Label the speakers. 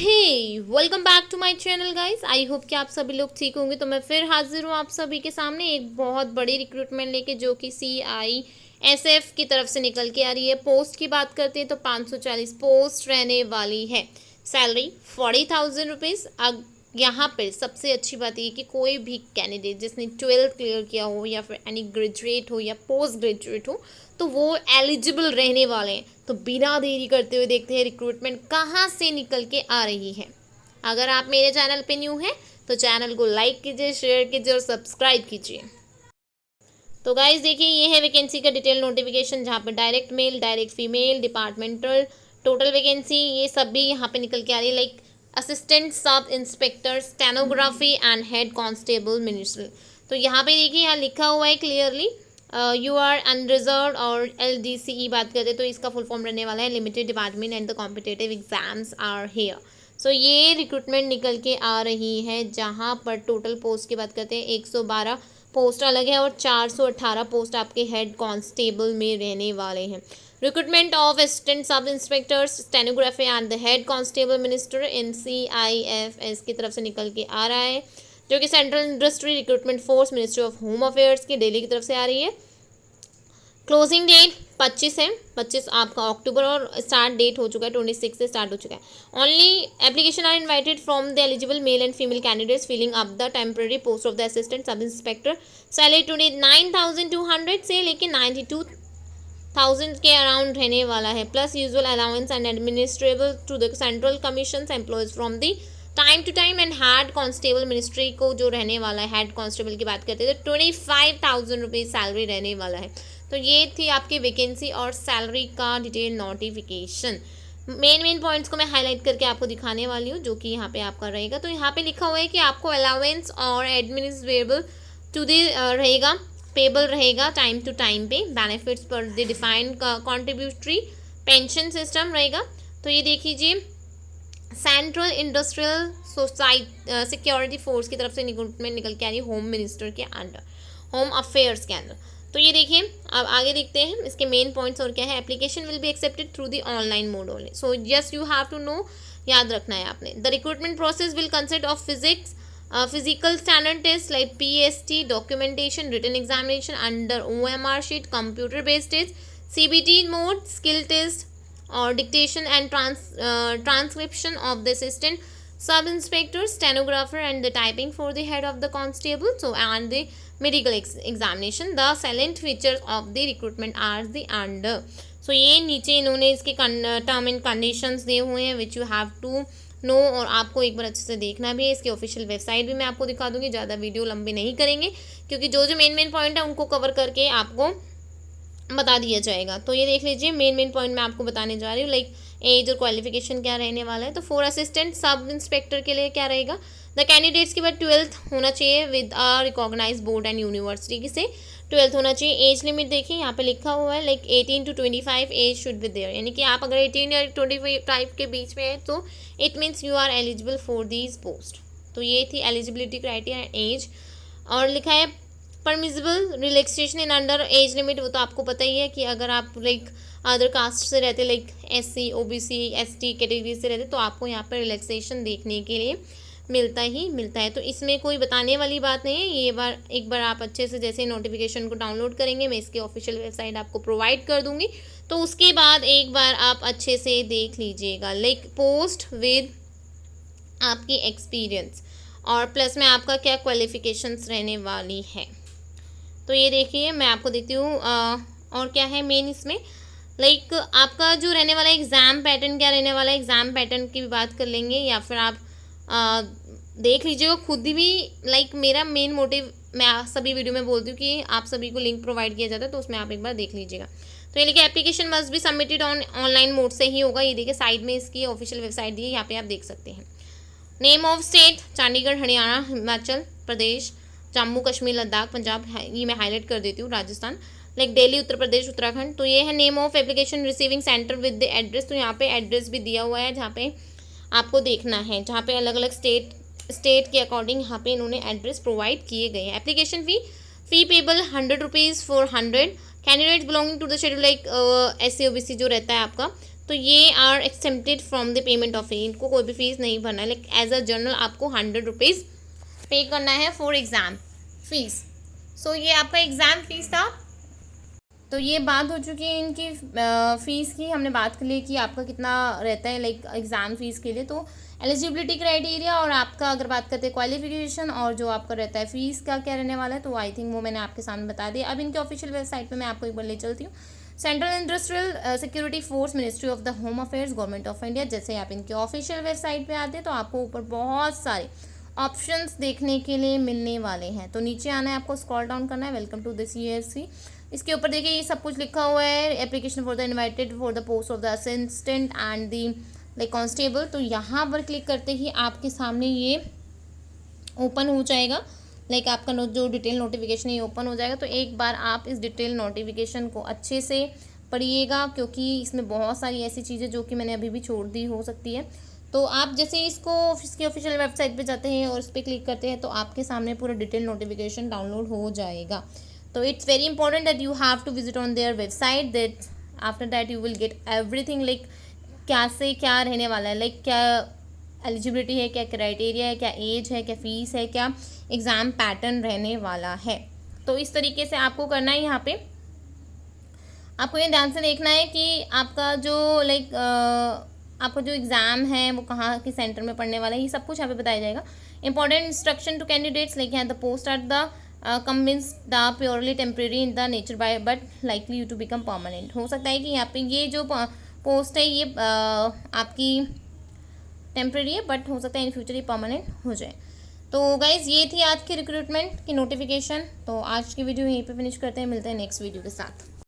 Speaker 1: Hey welcome back to my channel guys. I hope कि आप सभी लोग ठीक होंगे। तो मैं फिर हाजिर हूँ आप सभी के सामने एक बहुत बड़ी रिक्रूटमेंट लेके, जो कि CISF की तरफ से निकल के आ रही है। पोस्ट की बात करते हैं तो 540 पोस्ट रहने वाली है। Salary 40,000 rupees. अब यहाँ पर सबसे अच्छी बात ये कि कोई भी कैंडिडेट जिसने 12th क्लियर किया हो या फिर एनी ग्रेजुएट हो या पोस्ट ग्रेजुएट हो तो वो एलिजिबल रहने वाले हैं। तो बिना देरी करते हुए देखते हैं रिक्रूटमेंट कहाँ से निकल के आ रही है। अगर आप मेरे चैनल पे न्यू हैं तो चैनल को लाइक कीजिए, शेयर कीजिए और सब्सक्राइब कीजिए। तो गाइज देखिए, ये है वैकेंसी का डिटेल नोटिफिकेशन, जहाँ पे direct male, direct female, departmental, total vacancy ये सब भी यहाँ पे निकल के आ रही है। Like assistant sub inspector, stenography and head constable ministry. तो यहाँ पे देखिए, यहाँ लिखा हुआ है क्लियरली यू आर अनरिजर्व और LDCE बात करते तो इसका फुल फॉर्म रहने वाला है limited department and the competitive exams are here. So ये रिक्रूटमेंट निकल के आ रही है, जहाँ पर टोटल पोस्ट की बात करते हैं 112 पोस्ट अलग है और 418 पोस्ट आपके हेड कांस्टेबल में रहने वाले हैं। Recruitment of assistant sub inspectors, stenography and the head constable minister in CIFS की तरफ से निकल के आ रहा है, जो कि central industry recruitment force ministry of home affairs की दिल्ली की तरफ से आ रही है। क्लोजिंग डेट 25 है, 25 आपका अक्टूबर, और स्टार्ट डेट हो चुका है 26 से स्टार्ट हो चुका है। Only application are invited from the eligible male and female candidates filling up the temporary post of the assistant sub inspector. Salary today 9,200 से लेके 92,000 के अराउंड रहने वाला है, plus usual allowance and administrable to the central commission employees from the time to time. And head constable ministry को जो रहने वाला है, हेड कांस्टेबल की बात करते हैं तो 25,000 रुपीज़ सैलरी रहने वाला है। तो ये थी आपकी वैकेंसी और सैलरी का डिटेल नोटिफिकेशन। मेन पॉइंट्स को मैं हाईलाइट करके आपको दिखाने वाली हूँ, जो कि यहाँ पे आपका रहेगा। तो यहाँ पे लिखा हुआ है कि आपको अलाउंस और एडमिनिस्ट्रेबल टू द रहेगा, पेबल रहेगा टाइम टू टाइम पे, बेनिफिट्स पर the defined contributory pension system रहेगा। तो ये देख लीजिए, central industrial society security force की तरफ से रिक्रूटमेंट निकल के आ रही है होम मिनिस्टर के अंडर, होम अफेयर्स के अंदर। तो ये देखिए, अब आगे देखते हैं इसके मेन पॉइंट्स और क्या है। Application will be accepted through the online mode only, so just you have to know, याद रखना है आपने। The recruitment process will consist of physical standard test like PST, documentation, written examination under OMR sheet, computer based test, CBT mode, skill test और dictation and transcription of the assistant sub inspector, stenographer and the typing for the head of the constable, so and the medical examination. The salient features of the recruitment are the under. So ये नीचे इन्होंने इसके term and conditions दिए हुए हैं which you have to know, और आपको एक बार अच्छे से देखना भी है। इसकी ऑफिशियल वेबसाइट भी मैं आपको दिखा दूंगी, ज़्यादा वीडियो लंबे नहीं करेंगे क्योंकि जो जो मेन पॉइंट है उनको कवर करके आपको बता दिया जाएगा। तो ये देख लीजिए, मेन पॉइंट मैं आपको बताने जा रही हूँ। लाइक एज और क्वालिफिकेशन क्या रहने वाला है। तो फॉर असिस्टेंट सब इंस्पेक्टर के लिए क्या रहेगा, द कैंडिडेट्स के बाद 12th होना चाहिए with a recognise board and university से 12th होना चाहिए। एज लिमिट देखिए, यहाँ पे लिखा हुआ है like 18 to 25 age should be there, यानी कि आप अगर 18 या 25 के बीच में है तो it means you are eligible for these post. तो ये थी एलिजिबिलिटी क्राइटेरिया एज। और लिखा है permissible relaxation in under age limit, वो तो आपको पता ही है कि अगर आप लाइक अदर कास्ट से रहते, like SC, OBC, ST category से रहते तो आपको यहाँ पर रिलैक्सेशन देखने के लिए मिलता है। तो इसमें कोई बताने वाली बात नहीं है। ये एक बार आप अच्छे से जैसे नोटिफिकेशन को डाउनलोड करेंगे, मैं इसकी ऑफिशियल वेबसाइट आपको प्रोवाइड कर दूँगी, तो उसके बाद एक बार आप अच्छे से देख लीजिएगा। लाइक पोस्ट विद आपकी एक्सपीरियंस और प्लस में आपका क्या क्वालिफिकेशंस रहने वाली है। तो ये देखिए, मैं आपको देती हूँ और क्या है मेन इसमें। लाइक आपका जो रहने वाला एग्ज़ाम पैटर्न क्या रहने वाला है, एग्ज़ाम पैटर्न की भी बात कर लेंगे, या फिर आप देख लीजिएगा खुद भी। लाइक मेरा मेन मोटिव, मैं सभी वीडियो में बोलती हूँ कि आप सभी को लिंक प्रोवाइड किया जाता है, तो उसमें आप एक बार देख लीजिएगा। तो ये देखिए, application must be submitted online mode से ही होगा। ये देखिए साइड में इसकी ऑफिशियल वेबसाइट दी है, यहाँ पे आप देख सकते हैं। Name of state Chandigarh, Haryana, Himachal Pradesh, Jammu Kashmir, Ladakh, Punjab, ये मैं हाईलाइट कर देती हूँ, राजस्थान, लाइक दिल्ली, उत्तर प्रदेश, उत्तराखंड। तो ये है name of application receiving centre with the address. तो यहाँ पे एड्रेस भी दिया हुआ है, जहाँ पे आपको देखना है, जहाँ पे अलग अलग स्टेट के अकॉर्डिंग यहाँ पे इन्होंने एड्रेस प्रोवाइड किए गए हैं। Application fee payable 100 rupees for 100 candidates belonging to the schedule, like SC OBC जो रहता है आपका, तो ये are accepted from the payment of fee, इनको कोई भी फीस नहीं भरना है, लाइक एज अ जर्नल आपको 100 रुपीज़ पे करना है फॉर एग्ज़ाम फीस। सो ये आपका एग्ज़ाम फीस था। तो ये बात हो चुकी है इनकी फ़ीस की, हमने बात कर ली कि आपका कितना रहता है लाइक एग्ज़ाम फ़ीस के लिए। तो एलिजिबिलिटी क्राइटेरिया और आपका अगर बात करते हैं क्वालिफिकेशन और जो आपका रहता है फ़ीस का क्या रहने वाला है, तो आई थिंक वो मैंने आपके सामने बता दिया। अब इनके ऑफिशियल वेबसाइट पे मैं आपको एक बार ले चलती हूँ। Central industrial security force, ministry of the home affairs, government of India. जैसे आप इनके ऑफिशियल वेबसाइट पे आते हैं तो आपको ऊपर बहुत सारे ऑप्शंस देखने के लिए मिलने वाले हैं। तो नीचे आना है, आपको स्क्रॉल डाउन करना है, वेलकम टू दिस CSC। इसके ऊपर देखिए ये सब कुछ लिखा हुआ है, application for the invited for the post of the assistant and the like constable. तो यहाँ पर क्लिक करते ही आपके सामने ये ओपन हो जाएगा, लाइक आपका जो डिटेल नोटिफिकेशन है ये ओपन हो जाएगा। तो एक बार आप इस डिटेल नोटिफिकेशन को अच्छे से पढ़िएगा, क्योंकि इसमें बहुत सारी ऐसी चीज़ें जो कि मैंने अभी भी छोड़ दी हो सकती है। तो आप जैसे इसकी ऑफिशियल वेबसाइट पे जाते हैं और इस पर क्लिक करते हैं तो आपके सामने पूरा डिटेल नोटिफिकेशन डाउनलोड हो जाएगा। तो it's very important that you have to visit on their website, that after that you will get everything, like क्या से क्या रहने वाला है, लाइक क्या एलिजिबिलिटी है, क्या क्राइटेरिया है, क्या एज है, क्या फ़ीस है, क्या एग्ज़ाम पैटर्न रहने वाला है। तो इस तरीके से आपको करना है। यहाँ पे आपको ये ध्यान से देखना है कि आपका जो लाइक आपका जो एग्ज़ाम है वो कहाँ के सेंटर में पढ़ने वाला है, ये सब कुछ यहाँ पे बताया जाएगा। Important instruction to candidates, like यहाँ the post are the convince the purely temporary in the nature by but likely you to become permanent. हो सकता है कि यहाँ पे ये जो पोस्ट है ये आपकी टेम्प्रेरी है, बट हो सकता है इन फ्यूचर ये परमानेंट हो जाए। तो गाइज़ ये थी आज की रिक्रूटमेंट की नोटिफिकेशन। तो आज की वीडियो यहीं पे फिनिश करते हैं, मिलते हैं नेक्स्ट वीडियो के साथ।